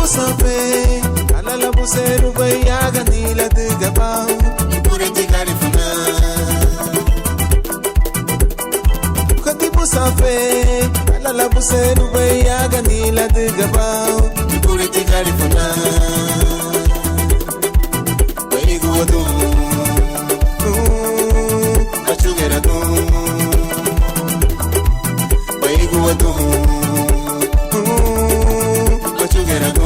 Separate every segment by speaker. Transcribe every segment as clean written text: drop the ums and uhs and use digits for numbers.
Speaker 1: safe alala buseru bayaga nila de gabao pure te garifuna khatibu safe alala buseru bayaga nila de gabao pure te garifuna bayigu wadu achugera tu bayigu wadu achugera tu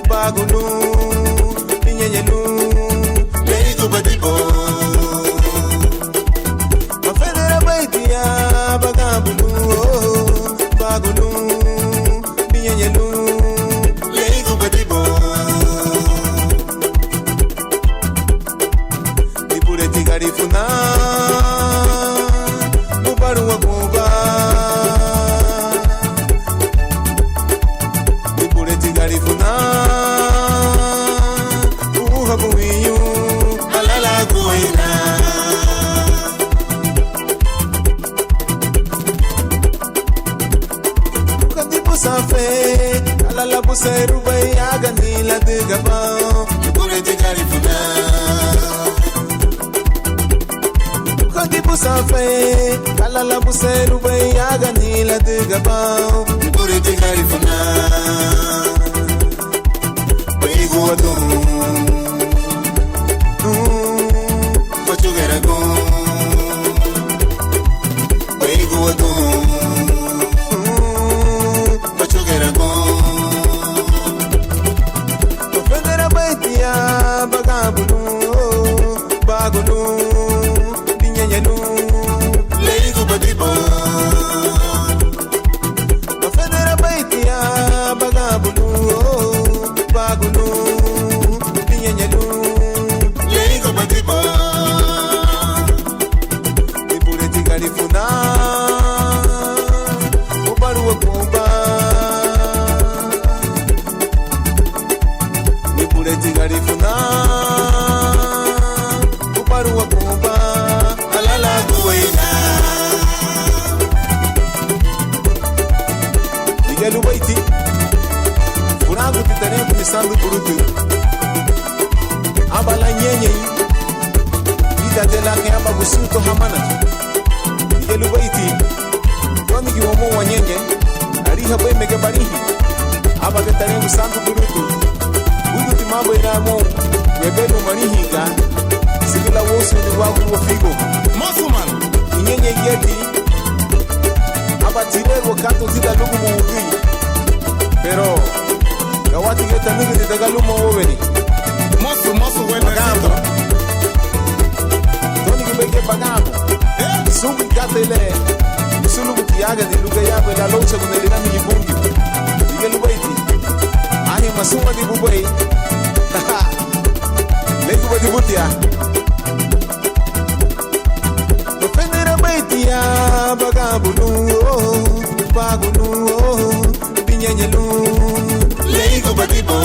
Speaker 1: bagulu inyenyelu leigo badibo mafedera baitia bagabulu bagulu inyenyelu leigo badibo dipure tigarifuna ubaru wakuba dipure tigarifuna safe alala buseru bayaga nila de gabao pure te garifuna khadibu safe alala buseru bayaga nila de gabao pure te garifuna bayigu wadu achugera go bayigu wadu bagulu dinyenyelu leigo badibo afedera baitia bagabulu bagulu dinyenyelu leigo badibo dipure tigarifuna ubaru wakumba dipure tigarifuna wakumba alala kuwaina digelu baiti furagu titane kunisandu burutu abala nyenye ida tela kamba busuto hamana digelu baiti kwani kiwomo wanyenye ariha boy megebarihi aba titane kusandu burutu budu timambo inamo webelu manihiga sigila wosu ni wagu wafigo Mosuman inyenye yeti abatirego kanto zida lugu muudhi pero gawati yeta nigi zidagalu mawoveni mosu wena bagambo toni gibeke bagambo sugu katele sulu mutiaga di luga yabe la locha kunelina mjibungi dige lubaiti ahi masuma di bubai legu badi butia bagabulu bagulu dinyenyelu leigo badibo